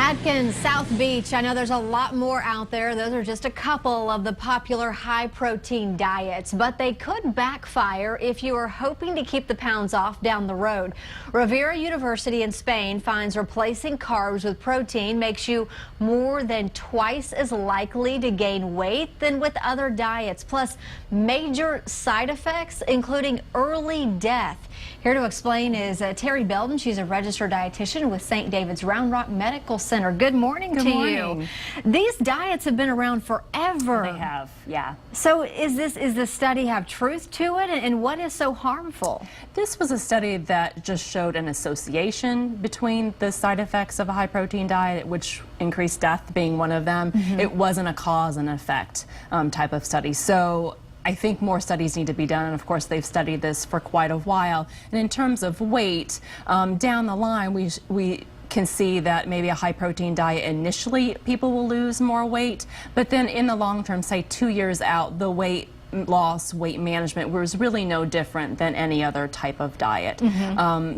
Atkins, South Beach. I know there's a lot more out there. Those are just a couple of the popular high-protein diets, but they could backfire if you are hoping to keep the pounds off down the road. Rivera University in Spain finds replacing carbs with protein makes you more than twice as likely to gain weight than with other diets, plus major side effects, including early death. Here to explain is Terry Belden. She's a registered dietitian with St. David's Round Rock Medical Center. Good morning to you. These diets have been around forever. They have, yeah. So does this study have truth to it, and what is so harmful? This was a study that just showed an association between the side effects of a high protein diet, which increased death being one of them. It wasn't a cause and effect type of study. So I think more studies need to be done, and of course they've studied this for quite a while. And in terms of weight, down the line we can see that maybe a high protein diet initially people will lose more weight, but then in the long term, say 2 years out, the weight loss, weight management was really no different than any other type of diet.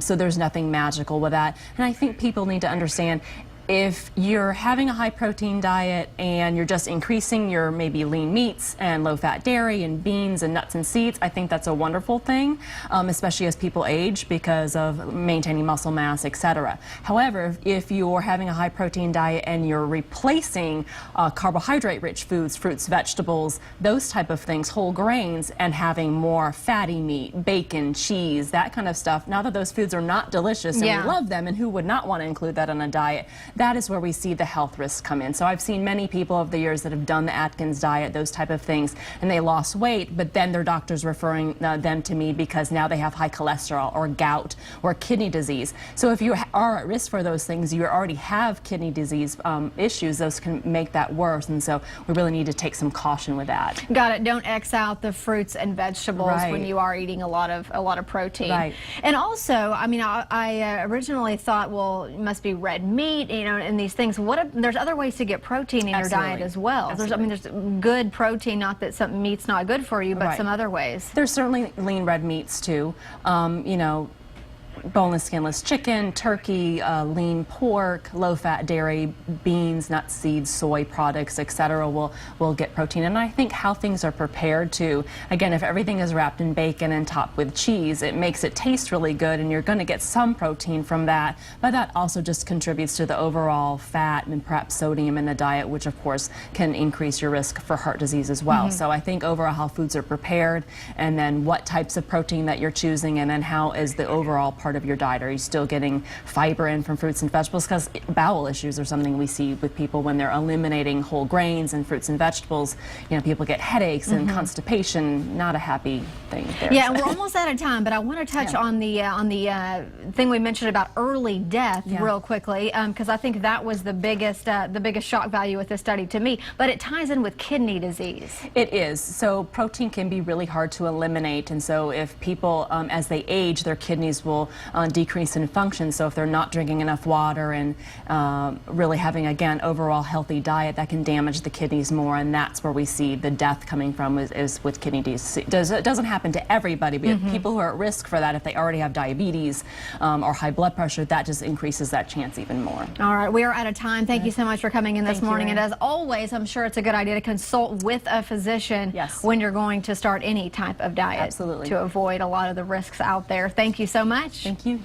So there's nothing magical with that. And I think people need to understand, if you're having a high protein diet and you're just increasing your maybe lean meats and low fat dairy and beans and nuts and seeds, I think that's a wonderful thing, especially as people age because of maintaining muscle mass, etc. However, if you're having a high protein diet and you're replacing carbohydrate rich foods, fruits, vegetables, those type of things, whole grains, and having more fatty meat, bacon, cheese, that kind of stuff, now that those foods are not delicious and we love them, and who would not want to include that in a diet, that is where we see the health risks come in. So I've seen many people over the years that have done the Atkins diet, those type of things, and they lost weight, but then their doctor's referring them to me because now they have high cholesterol or gout or kidney disease. So if you are at risk for those things, you already have kidney disease issues, those can make that worse, and so we really need to take some caution with that. Got it. Don't X out the fruits and vegetables when you are eating a lot of protein. And also, I mean, I originally thought, well, it must be red meat, you know, and these things. There's other ways to get protein in your diet as well. There's good protein, not that some meat's not good for you, but some other ways. There's certainly lean red meats too. You know, boneless, skinless chicken, turkey, lean pork, low-fat dairy, beans, nuts, seeds, soy products, etc. will get protein. And I think how things are prepared too. Again, if everything is wrapped in bacon and topped with cheese, it makes it taste really good, and you're going to get some protein from that. But that also just contributes to the overall fat and perhaps sodium in the diet, which of course can increase your risk for heart disease as well. So I think overall how foods are prepared, and then what types of protein that you're choosing, and then how is the overall part of your diet. Are you still getting fiber in from fruits and vegetables? Because bowel issues are something we see with people when they're eliminating whole grains and fruits and vegetables. You know, people get headaches and constipation. Not a happy thing there. Yeah, we're almost out of time, but I want to touch on the thing we mentioned about early death real quickly, because I think that was the biggest shock value with this study to me. But it ties in with kidney disease. It is. So protein can be really hard to eliminate, and so if people, as they age, their kidneys will decrease in function. So if they're not drinking enough water and really having, again, overall healthy diet, that can damage the kidneys more, and that's where we see the death coming from is with kidney disease. It doesn't happen to everybody, but people who are at risk for that, if they already have diabetes or high blood pressure, that just increases that chance even more. All right, we are out of time. Thank you so much for coming in this morning. And as always, I'm sure it's a good idea to consult with a physician when you're going to start any type of diet to avoid a lot of the risks out there. Thank you so much. Thank you.